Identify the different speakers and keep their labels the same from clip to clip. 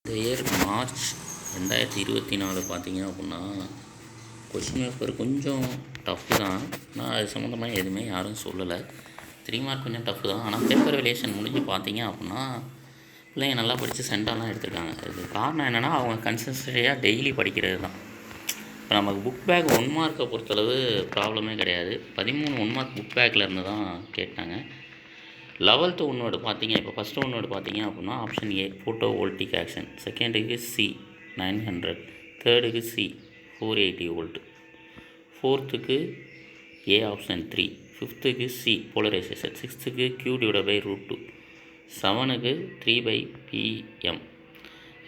Speaker 1: இந்த year March 2024 பார்த்தீங்க அப்படின்னா கொஷின் பேப்பர் கொஞ்சம் டஃப்பு தான். ஆனால் அது சம்மந்தமாக எதுவுமே யாரும் சொல்லலை. 3 மார்க் கொஞ்சம் டஃப்பு தான். ஆனால் பேப்பர் வேலியேஷன் முடிஞ்சு பார்த்தீங்க அப்படின்னா பிள்ளைங்க நல்லா படித்து சென்டாலாம் எடுத்திருக்காங்க. இது காரணம் என்னென்னா அவங்க கன்சிஸ்டன்சியாக டெய்லி படிக்கிறது தான். இப்போ நமக்கு புக் பேக் 1 மார்க்கை பொறுத்தளவு ப்ராப்ளமே கிடையாது. 13 1 மார்க் புக் பேக்கில் இருந்து தான் கேட்டாங்க. 11th ஒன்னோடு பார்த்தீங்க, இப்போ ஃபஸ்ட்டு ஒன்னோடு பார்த்தீங்க அப்படின்னா option A photovoltaic action, செகண்டுக்கு சி 900, தேர்டுக்கு சி 480 வோல்ட், ஃபோர்த்துக்கு ஏ ஆப்ஷன் 3, ஃபிஃப்த்துக்கு சி போலரைசேஷன், சிக்ஸ்த்துக்கு Q/√2, 7க்கு 3/PM,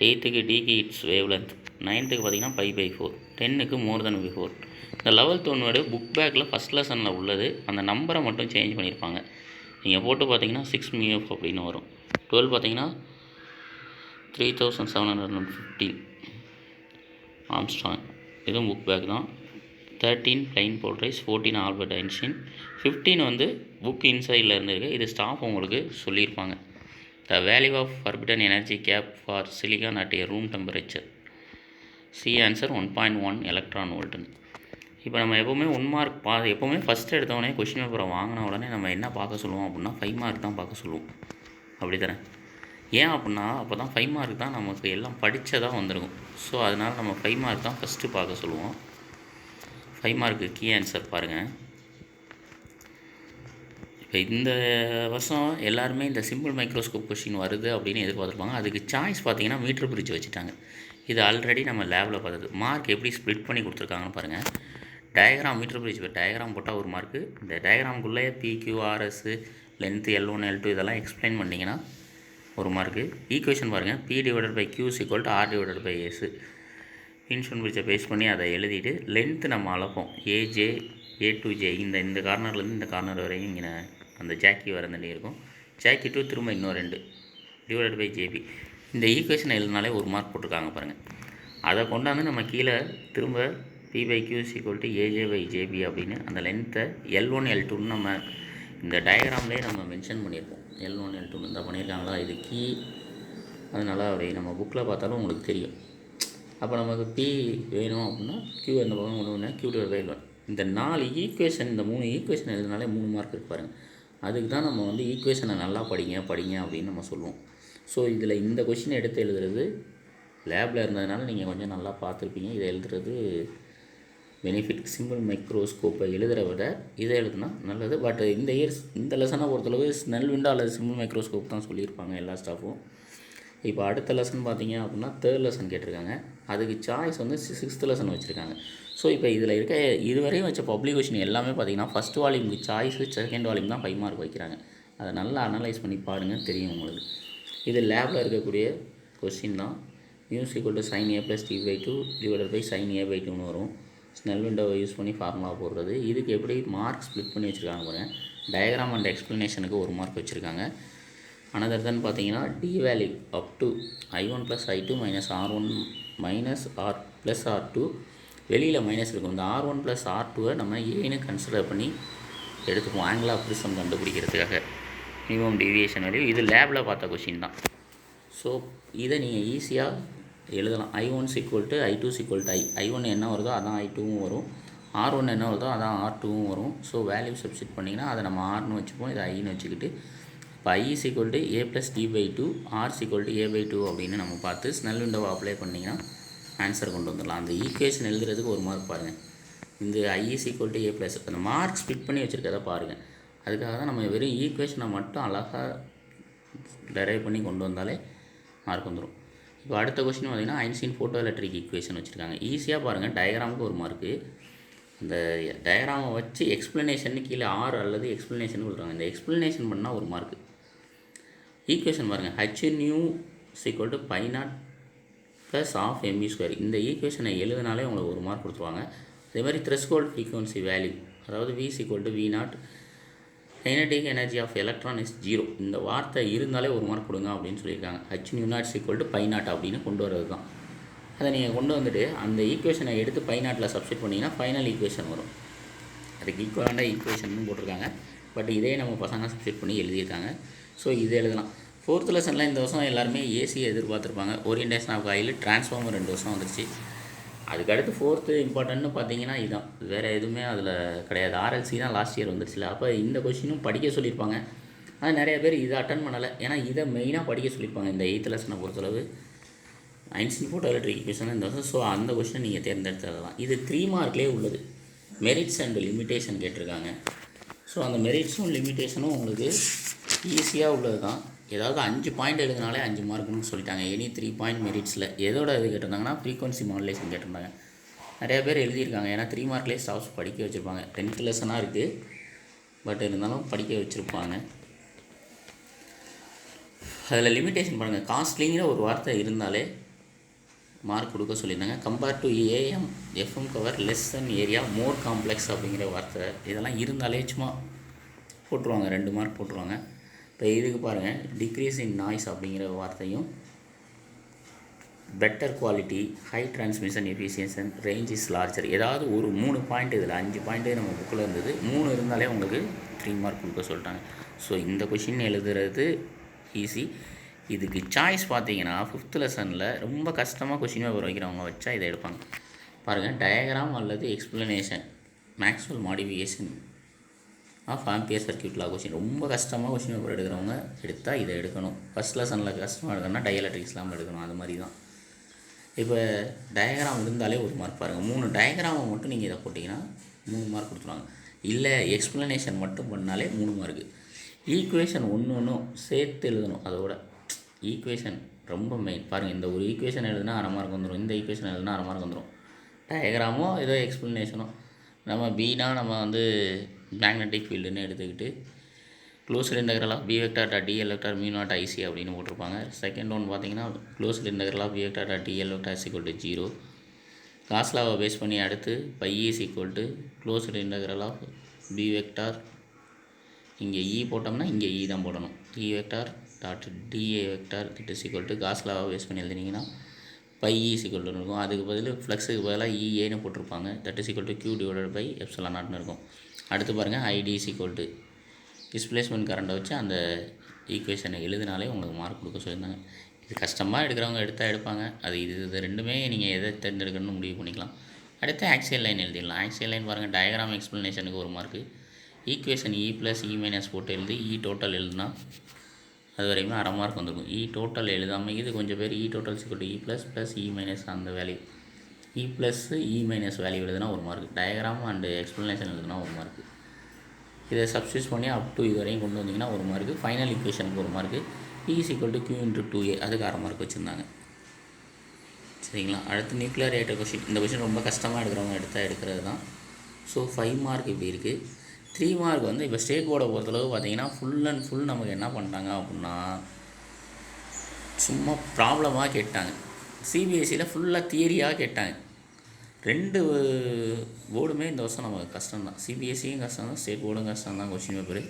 Speaker 1: 8க்கு டிக்கு இட்ஸ் வேவ் லென்த், 9த்துக்கு பார்த்தீங்கன்னா π/4, 10க்கு மோர் தென் பிஃபோர். இந்த 11th ஒன்னோடு புக் பேக்கில் ஃபஸ்ட் லெசனில் உள்ளது. அந்த நம்பரை மட்டும் சேஞ்ச் பண்ணியிருப்பாங்க. நீங்கள் போட்டு பார்த்தீங்கன்னா 6 μF அப்படின்னு வரும். 12 பார்த்தீங்கன்னா 3715 ஆம்ஸ்ட்ராங், இதுவும் புக் பேக் தான். 13 பிளைன் போல்ரைஸ், 14 ஆல்பர்ட் ஐன்ஸ்டீன், 15 வந்து புக் இன்சைடில் இருந்திருக்கு. இது ஸ்டாஃப் உங்களுக்கு சொல்லியிருப்பாங்க. The value of forbidden energy gap for silicon at a room temperature, C answer 1.1 electron வோல்ட்டுன்னு. இப்போ நம்ம எப்போவுமே 1 மார்க் எப்போவுமே ஃபஸ்ட்டு எடுத்தோடனே கொஷின் பேப்பரை வாங்கின உடனே நம்ம என்ன பார்க்க சொல்லுவோம் அப்படின்னா 5 மார்க் தான் பார்க்க சொல்லுவோம். அப்படி தானே? ஏன் அப்படின்னா அப்போ தான் 5 மார்க் தான் நமக்கு எல்லாம் படித்ததாக வந்துருக்கும். ஸோ அதனால் நம்ம 5 மார்க் தான் ஃபஸ்ட்டு பார்க்க சொல்லுவோம். 5 மார்க்கு கீ ஆன்சர் பாருங்கள். இப்போ இந்த வருஷம் எல்லாருமே இந்த சிம்பிள் மைக்ரோஸ்கோப் கொஷின் வருது அப்படின்னு எதிர்பார்த்துருப்பாங்க. அதுக்கு சாய்ஸ் பார்த்தீங்கன்னா மீட்டர் பிரிட்ஜ் வச்சுட்டாங்க. இது ஆல்ரெடி நம்ம லேபில் பார்த்தது. மார்க் எப்படி ஸ்ப்ளிட் பண்ணி கொடுத்துருக்காங்கன்னு பாருங்கள். டயக்ராம் மீட்டர் பிரிட்ஜ் டயக்ராம் போட்டால் ஒரு மார்க்கு. இந்த டயக்ராமுக்குள்ளே PQRS, லென்த்து L1 L2 இதெல்லாம் எக்ஸ்பிளைன் பண்ணிங்கன்னா ஒரு மார்க்கு. ஈக்குவேஷன் பாருங்கள், P/Q = R/S. இன்சூரன் பிரிட்ஜை பேஸ் பண்ணி அதை எழுதிட்டு லென்த்து நம்ம அளப்போம். AJ A to J, இந்த கார்னர்லேருந்து இந்த கார்னர் வரையும் இங்கே அந்த ஜாக்கி வர தண்ணி இருக்கும். ஜாக்கி டூ திரும்ப இன்னும் 2 /JB. இந்த ஈக்குவேஷன் எழுதினாலே ஒரு மார்க் போட்டிருக்காங்க பாருங்கள். அதை கொண்டாந்து நம்ம கீழே திரும்ப P/Q = AJ/JB அப்படின்னு அந்த லென்த்தை L1 L2ன்னு நம்ம இந்த டயக்ராம்லேயே நம்ம மென்ஷன் பண்ணியிருப்போம். L1 L2 இந்த பண்ணியிருக்காங்களா, இது கீ. அதனால் அப்படி நம்ம புக்கில் பார்த்தாலும் உங்களுக்கு தெரியும். அப்போ நமக்கு P வேணும் அப்படின்னா Q எந்த பக்கம் கொண்டு வந்தால் Q/1. இந்த 4 ஈக்குவேஷன், இந்த 3 ஈக்குவேஷன் எழுதினாலே 3 மார்க் இருக்கு பாருங்கள். அதுக்கு தான் நம்ம வந்து ஈக்குவேஷனை நல்லா படிங்க அப்படின்னு நம்ம சொல்லுவோம். ஸோ இதில் இந்த கொஷினை எடுத்து எழுதுறது லேபில் இருந்ததுனால நீங்கள் கொஞ்சம் நல்லா பார்த்துருப்பீங்க. இதை எழுதுறது பெனிஃபிட். சிம்பிள் மைக்ரோஸ்கோப்பை எழுதுகிற விட இதை எழுதுனா நல்லது. பட் இந்த லெசனை பொறுத்தளவு ஸ்னெல் விண்டோ அல்லது சிம்பிள் மைக்ரோஸ்கோப் தான் சொல்லியிருப்பாங்க எல்லா ஸ்டாஃபும். இப்போ அடுத்த லெசன் பார்த்தீங்க அப்படின்னா 3rd லெசன் கேட்டிருக்காங்க. அதுக்கு சாய்ஸ் வந்து 6th லெசன் வச்சுருக்காங்க. ஸோ இப்போ இதில் இருக்க இதுவரையும் வச்ச பப்ளிகேஷன் எல்லாமே பார்த்தீங்கன்னா ஃபஸ்ட் வால்யூமுக்கு சாய்ஸு, செகண்ட் வால்யூம் தான் 5 மார்க் வைக்கிறாங்க. அதை நல்லா அனலைஸ் பண்ணி பாருங்க, தெரியும் உங்களுக்கு. இது லேபில் இருக்கக்கூடிய கொஸ்டின் தான். μ = sin A + T/2 / sin A/2ன்னு வரும். ஸ்னெல் விண்டோவை யூஸ் பண்ணி ஃபார்முலா போடுறது. இதுக்கு எப்படி மார்க் ஸ்ப்ளிட் பண்ணி வச்சுருக்காங்க பாருங்கள். டயக்ராம் அண்ட் எக்ஸ்ப்ளனேஷனுக்கு ஒரு மார்க் வச்சுருக்காங்க. அனதர் தான் பார்த்தீங்கன்னா D value up to I1 + I2 - R1 - R + R2 வெளியில் மைனஸ் இருக்கும். இந்த R1 + R2வை நம்ம ஏன்னு கன்சிடர் பண்ணி எடுத்துப்போம் ஆங்கிள் ஆஃப் ப்ரிசம் கண்டுபிடிக்கிறதுக்காக. மினிமம் டீவியேஷன் வேல்யூ இது லேபில் பார்த்த கொஷின் தான். ஸோ இதை நீங்கள் ஈஸியாக எழுதலாம். I1 = I2 = I. I1 என்ன வருதோ அதான் I2வும் வரும். R1 என்ன வருதோ அதான் R2வும் வரும். ஸோ வேல்யூ சப்ஸ்டிட் பண்ணிங்கன்னா அதை நம்ம Rன்னு வச்சுப்போம், இதை Iன்னு வச்சுக்கிட்டு இப்போ I = A + D/2, R = A/2 அப்படின்னு நம்ம பார்த்து ஸ்னெல் விண்டோவை அப்ளை பண்ணிங்கன்னா ஆன்சர் கொண்டு வந்துடலாம். அந்த ஈக்குவேஷன் எழுதுறதுக்கு ஒரு மார்க் பாருங்கள். இந்த I = A+, அந்த மார்க் ஸ்ப்ளிட் பண்ணி வச்சுருக்கதை பாருங்கள். அதுக்காக தான் நம்ம வெறும் ஈக்குவேஷனை மட்டும் அழகாக டெரைவ் பண்ணி கொண்டு வந்தாலே மார்க் வந்துடும். இப்போ அடுத்த கொஸ்டின் பார்த்திங்கன்னா ஐன்ஸ்டீன் ஃபோட்டோ எலக்ட்ரிக் ஈக்குவேஷன் வச்சுருக்காங்க. ஈஸியாக பாருங்கள். டயக்ராமுக்கு ஒரு மார்க்கு. அந்த டயக்ராமை வச்சு எக்ஸ்ப்ளனேஷன் கீழே R அல்லது எக்ஸ்ப்ளனேஷன் கொடுக்குறாங்க. இந்த எக்ஸ்ப்ளனேஷன் பண்ணால் ஒரு மார்க்கு. ஈக்குவேஷன் பாருங்கள். Hν = π0 + ½ mv². இந்த ஈக்குவேஷனை எழுதினாலே உங்களுக்கு ஒரு மார்க் கொடுத்துருவாங்க. அதே மாதிரி த்ரெஷ்ஹோல்ட் ஃப்ரீக்வன்சி வேல்யூ, அதாவது V = V0, kinetic energy of electron is 0. இந்த வார்த்தை இருந்தாலே ஒரு மார்க் கொடுங்க அப்படின்னு சொல்லியிருக்காங்க. Hν0 = π0 அப்படின்னு கொண்டு வரது தான். அதை நீங்கள் கொண்டு வந்துட்டு அந்த ஈக்குவேஷனை எடுத்து π0ல் சப்ஸ்டிட் பண்ணிங்கன்னா ஃபைனல் ஈக்குவேஷன் வரும். அதுக்கு ஈக்குவலான ஈக்குவேஷன் போட்டிருக்காங்க. பட் இதே நம்ம பசங்க சப்ஸ்டிட் பண்ணி எழுதியிருக்காங்க. ஸோ இது எழுதலாம். 4th லெசனில் இந்த வருஷம் எல்லாருமே ஏசி எதிர்பார்த்துருப்பாங்க. ஓரியன்டேஷன் ஆஃப் ஆயில், டிரான்ஸ்ஃபார்மர் 2 வருஷம் வந்துருச்சு. அதுக்கடுத்து 4th இம்பார்ட்டன்ட்னு பார்த்தீங்கன்னா இதுதான், வேறு எதுவுமே அதில் கிடையாது. ஆர்எல்சி தான் லாஸ்ட் இயர் வந்துருச்சுல. அப்போ இந்த கொஷினும் படிக்க சொல்லியிருப்பாங்க. ஆனால் நிறைய பேர் இதை அட்டன் பண்ணலை. ஏன்னா இதை மெயினாக படிக்க சொல்லியிருப்பாங்க இந்த 8th லெசனை பொறுத்தளவு. ஐன்ஸ்டீன் ஃபோட்டோ எலக்ட்ரிக் ஈக்குவேஷன் இந்த வருஷம். ஸோ அந்த கொஷினை நீங்கள் தேர்ந்தெடுத்ததெல்லாம் இது 3 மார்க்லேயே உள்ளது. மெரிட்ஸ் அண்ட் லிமிட்டேஷன் கேட்டிருக்காங்க. ஸோ அந்த மெரிட்ஸும் லிமிட்டேஷனும் உங்களுக்கு ஈஸியாக உள்ளது தான். ஏதாவது 5 பாயிண்ட் எழுதினாலே 5 மார்க்குன்னு சொல்லிட்டாங்க. எனி 3 பாயிண்ட் மெரிட்ஸில் எதோட இது கேட்டிருந்தாங்கன்னா ஃப்ரீக்வன்சி மாடுலேஷன் கேட்டிருந்தாங்க. நிறைய பேர் எழுதியிருக்காங்க. ஏன்னா 3 மார்க்லேயே ஸ்டாஃப்ஸ் படிக்க வச்சுருப்பாங்க. 10th லெசனாக இருக்குது, பட் இருந்தாலும் படிக்க வச்சுருப்பாங்க. அதில் லிமிட்டேஷன் பாருங்கள். காஸ்ட்லிங்கிற ஒரு வார்த்தை இருந்தாலே மார்க் கொடுக்க சொல்லியிருந்தாங்க. Compare to AM FM cover less than area more complex அப்படிங்கிற வார்த்தை இதெல்லாம் இருந்தாலே சும்மா போட்டுருவாங்க, 2 மார்க் போட்டுருவாங்க. இப்போ இதுக்கு பாருங்கள், டிக்ரீஸ் இன் நாய்ஸ் அப்படிங்கிற வார்த்தையும் better quality, high transmission efficiency, range is larger, ஏதாவது ஒரு 3 பாயிண்ட், இதில் 5 பாயிண்ட்டு நம்ம புக்கில் இருந்தது. 3 இருந்தாலே உங்களுக்கு 3 மார்க் கொடுக்க சொல்லிட்டாங்க. ஸோ இந்த கொஷின் எழுதுறது ஈஸி. இதுக்கு சாய்ஸ் பார்த்தீங்கன்னா 5th லெசனில் ரொம்ப கஷ்டமாக கொஷின் பேப்பர் வைக்கிறவங்க வச்சா இதை எடுப்பாங்க. பாருங்கள், டயக்ராம் அல்லது explanation Maxwell modification of Ampere circuit law question ரொம்ப கஷ்டமாக கொஷின் பேப்பர் எடுக்கிறவங்க எடுத்தால் இதை எடுக்கணும். ஃபஸ்ட் லெசனில் கஷ்டமாக எடுக்கணும்னா டயலக்ட்ரிக்ஸ்லாம் எடுக்கணும். அது மாதிரி தான். இப்போ டயக்ராம் இருந்தாலே 1 மார்க் பாருங்கள். 3 டயக்ராமை மட்டும் நீங்கள் இதை போட்டிங்கன்னா 3 மார்க் கொடுத்துருவாங்க. இல்லை எக்ஸ்ப்ளனேஷன் மட்டும் பண்ணாலே 3 மார்க்கு. ஈக்குவேஷன் ஒன்றும் சேர்த்து எழுதணும். அதோட ஈக்குவேஷன் ரொம்ப மெயின். பாருங்கள், இந்த ஒரு ஈக்குவேஷன் எழுதுனா 1/2 மார்க் வந்துடும், இந்த ஈக்குவேஷன் எழுதுனா 1/2 மார்க் வந்துடும். டயக்ராமோ ஏதோ எக்ஸ்ப்ளனேஷனோ. நம்ம பீனா நம்ம வந்து மேக்னெட்டிக் ஃபீல்டுன்னு எடுத்துக்கிட்டு closed integral of B vector dot DL vector mu naught IC அப்படின்னு போட்டிருப்பாங்க. செகண்ட் ஒன் பார்த்தீங்கன்னா closed integral of B vector dot DL vector is equal to 0. காஸ்லாவை பேஸ் பண்ணி அடுத்து phi is equal to closed integral of B vector, இங்கே E போட்டோம்னா இங்கே E தான் போடணும், E vector dot DA vector that is equal to காஸ்லாவை base பண்ணி எழுதினீங்கன்னா பை இஸ் ஈக்குவல் டு இருக்கும். அதுக்கு பதில் ஃப்ளக்ஸுக்கு பதிலாக இஏன்னு போட்டிருப்பாங்க. That is equal to Q divided by epsilon நாட்னு இருக்கும். அடுத்து பாருங்கள், ID is equal to displacement கரண்ட்டை வச்சு அந்த ஈக்குவேஷனை எழுதினாலே உங்களுக்கு மார்க் கொடுக்க சொல்லியிருந்தாங்க. இது கஷ்டமாக எடுக்கிறவங்க எடுப்பாங்க. அது இது ரெண்டுமே நீங்கள் எதை தேர்ந்தெடுக்கணும்னு முடிவு பண்ணிக்கலாம். அடுத்து ஆக்சியல் லைன் எழுதிடலாம். ஆக்சியல் லைன் பாருங்கள், டயக்ராம் எக்ஸ்ப்ளனேஷனுக்கு 1 மார்க்கு. ஈக்குவேஷன் இ ப்ளஸ் இ மைனஸ் போட்டு எழுதி இ டோட்டல் எழுதுனா அது வரையுமே 1/2 மார்க் வந்துருக்கும். இ டோட்டல் எழுதாமல் இது கொஞ்சம் பேர் இ total equal to E plus E minus அந்த வேல்யூ, இ ப்ளஸ் இ மைனஸ் வேல்யூ எழுதுனா 1 மார்க். டயக்ராம் அண்டு எக்ஸ்ப்ளனேஷன் எழுதுனா 1 மார்க்கு. இதை சப்ஸ்டியூட் பண்ணி அப் டு இது வரையும் கொண்டு வந்தீங்கன்னா 1 மார்க்கு. ஃபைனல் ஈக்குவேஷனுக்கு 1 mark. B is equal to Q into 2a அதுக்கு 1/2 மார்க் வச்சுருந்தாங்க. சரிங்களா. அடுத்து நியூக்ளியர் ரியாக்டர் கொஷின். இந்த கொஷின் ரொம்ப கஷ்டமாக எடுக்கிறவங்க எடுக்கிறது தான். ஸோ 5 மார்க் இப்படி இருக்குது. 3 மார்க் வந்து இப்போ ஸ்டேட் போர்டை பொறுத்தளவு பார்த்தீங்கன்னா ஃபுல் அண்ட் ஃபுல் நமக்கு என்ன பண்ணிட்டாங்க அப்படின்னா சும்மா ப்ராப்ளமாக கேட்டாங்க. சிபிஎஸ்சியில் ஃபுல்லாக தியரியாக கேட்டாங்க. 2 போர்டுமே இந்த வருஷம் நமக்கு கஷ்டம் தான். சிபிஎஸ்சியும் கஷ்டம் தான், ஸ்டேட் போர்டும் கஷ்டம் தான் கொஷின் பேப்பர்.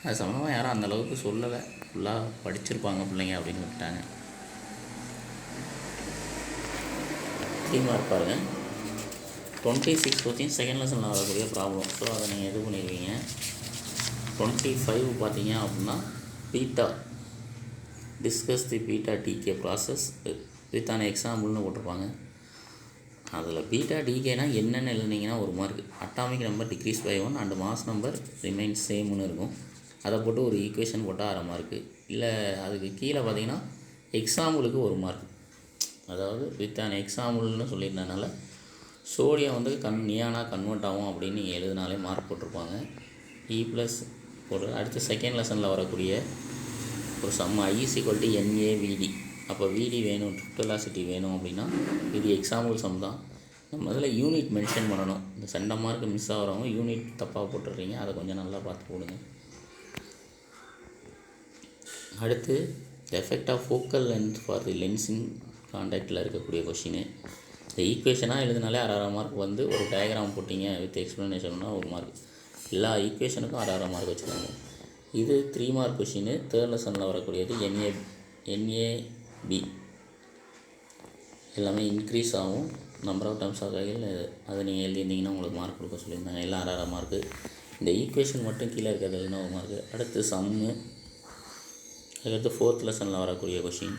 Speaker 1: அது சம்மந்தமாக யாரும் அந்தளவுக்கு சொல்லலை. ஃபுல்லாக படிச்சிருப்பாங்க பிள்ளைங்க அப்படின்னு விட்டாங்க. 3 மார்க் பாருங்கள். 26 கொஸ்டின் செகண்ட் லெசனில் வரக்கூடிய ப்ராப்ளம். ஸோ அதை நீங்கள் இது பண்ணிடுவீங்க. 25 பார்த்தீங்க அப்படின்னா beta discuss the beta decay process with an எக்ஸாம்பிள்னு போட்டிருப்பாங்க. அதில் பீட்டா டிகேனா என்னென்னு எழுதினீங்கன்னா 1 mark. Atomic number decrease by 1 and mass number remains சேம்னு இருக்கும். அதை போட்டு ஒரு ஈக்குவேஷன் போட்டால் 1/2 மார்க்கு. இல்லை அதுக்கு கீழே பார்த்தீங்கன்னா எக்ஸாம்பிளுக்கு 1 மார்க். அதாவது வித் ஆன் எக்ஸாம்பிள்னு சொல்லியிருந்தனால சோடியம் வந்து நியானாக கன்வெர்ட் ஆகும் அப்படின்னு நீங்கள் எழுதினாலே மார்க் போட்டிருப்பாங்க. இ ப்ளஸ் போட்டு அடுத்து செகண்ட் லெசனில் வரக்கூடிய ஒரு sum I is equal to NaVd. அப்போ விடி வேணும், ட்ரிப்டலாசிட்டி வேணும் அப்படின்னா இது எக்ஸாம்பிள் சம் தான். நம்ம அதில் யூனிட் மென்ஷன் பண்ணணும். இந்த 2 மார்க் மிஸ் ஆகிறவங்க யூனிட் தப்பாக போட்டுடுறீங்க, அதை கொஞ்சம் நல்லா பார்த்து போடுங்க. அடுத்து effect of focal length for the lensing கான்டாக்டில் இருக்கக்கூடிய கொஷின். இந்த ஈக்குவேஷனாக எழுதினாலே 1/2 மார்க் வந்து ஒரு டயக்ராம் போட்டிங்க வித் எக்ஸ்ப்ளனேஷன்னா 1 மார்க். எல்லா ஈக்குவேஷனுக்கும் 1/2 மார்க் வச்சுருக்காங்க. இது 3 மார்க் கொஷின். தேர்ட் லெசனில் வரக்கூடியது NAB எல்லாமே இன்க்ரீஸ் ஆகும். நம்பர் ஆஃப் டர்ம்ஸ் ஆஃப் கையில் அதை நீங்கள் எழுதியிருந்தீங்கன்னா உங்களுக்கு மார்க் கொடுக்க சொல்லியிருந்தாங்க. எல்லாம் 1/2 மார்க்கு. இந்த ஈக்குவேஷன் மட்டும் கீழே இருக்கிறது எழுதினா 1 மார்க்கு. அடுத்து சம்மு அதுக்கடுத்து 4th லெசனில் வரக்கூடிய கொஷின்.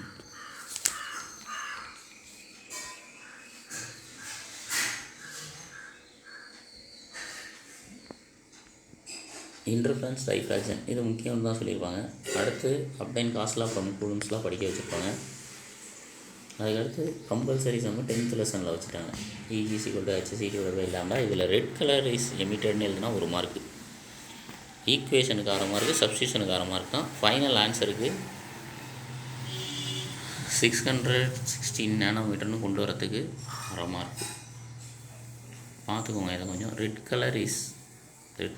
Speaker 1: இன்டர்ஃபரன்ஸ் டைஃப்ராக்ஷன் இது முக்கியம்னு தான் சொல்லியிருப்பாங்க. அடுத்து அப்டைன் காஸ்ட்லாம் ஃப்ரம் கூலம்ஸ்லாம் படிக்க வச்சுருப்பாங்க. அதுக்கடுத்து கம்பல்சரி சம்மு 10th லெசனில் வச்சுட்டாங்க. EG=HCT/λ. இதில் ரெட் கலர் இஸ் எமிட்டட்னு எழுதுனா 1 மார்க்கு. ஈக்குவேஷனுக்கு 1/2 மார்க்கு, சப்ஸ்டியூஷனுக்கு 1/2 மார்க் தான். ஃபைனல் ஆன்சருக்கு 616 நேனோமீட்டர்னு கொண்டு வரத்துக்கு 1/2 மார்க்கு. பார்த்துக்கோங்க. இதை கொஞ்சம் red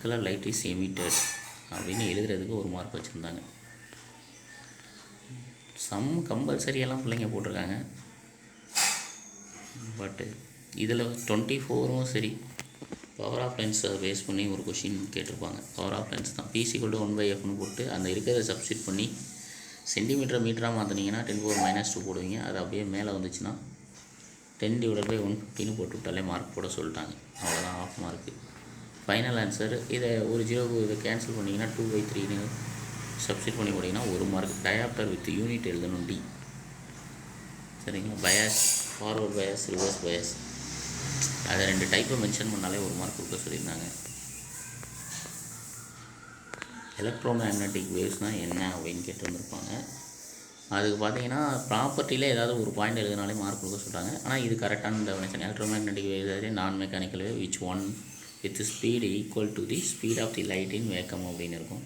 Speaker 1: colour light is emitted அப்படின்னு எழுதுறதுக்கு 1 மார்க் வச்சுருந்தாங்க. சம் கம்பல்சரியெல்லாம் பிள்ளைங்க போட்டிருக்காங்க. பட்டு இதில் 24ம் சரி பவர் ஆஃப் லென்ஸை பேஸ் பண்ணி ஒரு கொஷின் கேட்டிருப்பாங்க. பவர் ஆஃப் லென்ஸ் தான். P=1/Fன்னு போட்டு அந்த இருக்கிறத சப்ஸ்டியூட் பண்ணி சென்டிமீட்டர் மீட்டராக மாற்றினீங்கன்னா 10⁻² போடுவீங்க. அது அப்படியே மேலே வந்துச்சுன்னா 10/150ன்னு போட்டு விட்டாலே மார்க் போட சொல்லிட்டாங்க. அவ்வளோதான், 1/2 மார்க்கு. ஃபைனல் ஆன்சர் இதை ஒரு 0 இதை கேன்சல் பண்ணிங்கன்னா 2/3ன்னு சப்ஸ்டியூட் பண்ணி போட்டிங்கன்னா 1 மார்க். டயாப்டர் வித் யூனிட் எழுதணும் D. சரிங்களா? Bias, forward bias, reverse bias, அதை 2 டைப்பை மென்ஷன் பண்ணாலே 1 மார்க் கொடுக்க சொல்லியிருந்தாங்க. எலக்ட்ரோமேக்னட்டிக் வேவ்ஸ்னால் என்ன அப்படின்னு கேட்டுருந்துருப்பாங்க. அதுக்கு பார்த்தீங்கன்னா ப்ராப்பர்ட்டியில் ஏதாவது ஒரு பாயிண்ட் எழுதினாலே மார்க் கொடுக்க சொல்கிறாங்க. ஆனால் இது கரெக்டான definition. Electromagnetic waves non mechanical wave which one with speed equal to the speed of the light in vacuum அப்படின்னு இருக்கும்.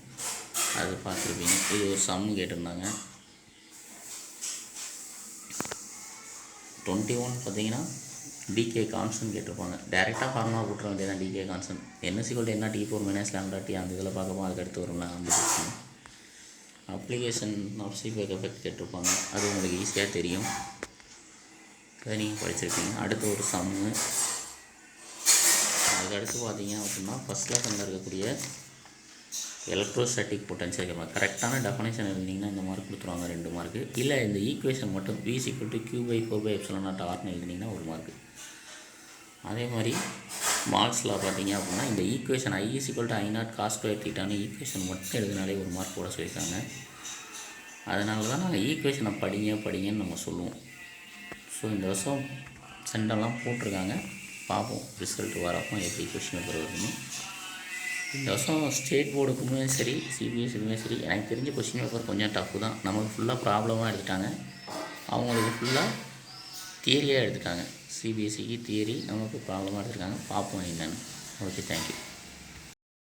Speaker 1: அது பார்த்துருப்பீங்க. இது ஒரு சம் கேட்டிருந்தாங்க. 21 பார்த்தீங்கன்னா டிகே கான்ஸ்டன்ட் கேட்டிருப்பாங்க. டேரெக்டாக ஃபார்முலா போட்டுற வேண்டியதான். டிகே கான்ஸ்டன்ட் என்ன T4 - λT அந்த இதில் பார்க்கும்போது அதுக்கடுத்து வரும்ல அந்த question. Application of Seebeck effect கேட்டிருப்பாங்க. அது உங்களுக்கு ஈஸியாக தெரியும், அதை நீங்கள் படிச்சிருப்பீங்க. அடுத்து ஒரு சம்மு. அதுக்கடுத்து பார்த்தீங்க அப்படின்னா ஃபஸ்ட் லெசனில் இருக்கக்கூடிய எலக்ட்ரோஸ்டாட்டிக் பொட்டன்ஷியல் கேட்பாங்க. கரெக்டான டெஃபனேஷன் எழுதிங்கன்னா இந்த மார்க் கொடுத்துருவாங்க 2 மார்க்கு. இல்லை இந்த ஈக்குவேஷன் மட்டும் V=Q/4πε0Rன்னு எழுதினீங்கன்னா 1 மார்க்கு. அதே மாதிரி மார்க்ஸில் பார்த்தீங்க அப்படின்னா இந்த ஈக்குவேஷன் I=I0 cos²θன்னு ஈக்குவேஷன் மட்டும் எழுதினாலே 1 மார்க் போட சொல்லியிருக்காங்க. அதனால தான் நாங்கள் ஈக்குவேஷனை படிங்கன்னு நம்ம சொல்லுவோம். ஸோ இந்த வருஷம் சென்டெல்லாம் போட்டிருக்காங்க. பார்ப்போம் ரிசல்ட் வரப்போ எப்படி கொஷின் பேப்பர் வருதுன்னு. இந்த வருஷம் ஸ்டேட் போர்டுக்குமே சரி சிபிஎஸ்சிக்குமே சரி எனக்கு தெரிஞ்ச கொஷின் பேப்பர் கொஞ்சம் டஃப்பு தான். நமக்கு ஃபுல்லாக ப்ராப்ளமாக எடுத்துட்டாங்க, அவங்களுக்கு ஃபுல்லாக தியரியாக எடுத்துட்டாங்க. சிபிஎஸ்சிக்கு தியரி, நமக்கு ப்ராப்ளமாக எடுத்துருக்காங்க. பார்ப்போம் என்னென்னு. Okay, thank you.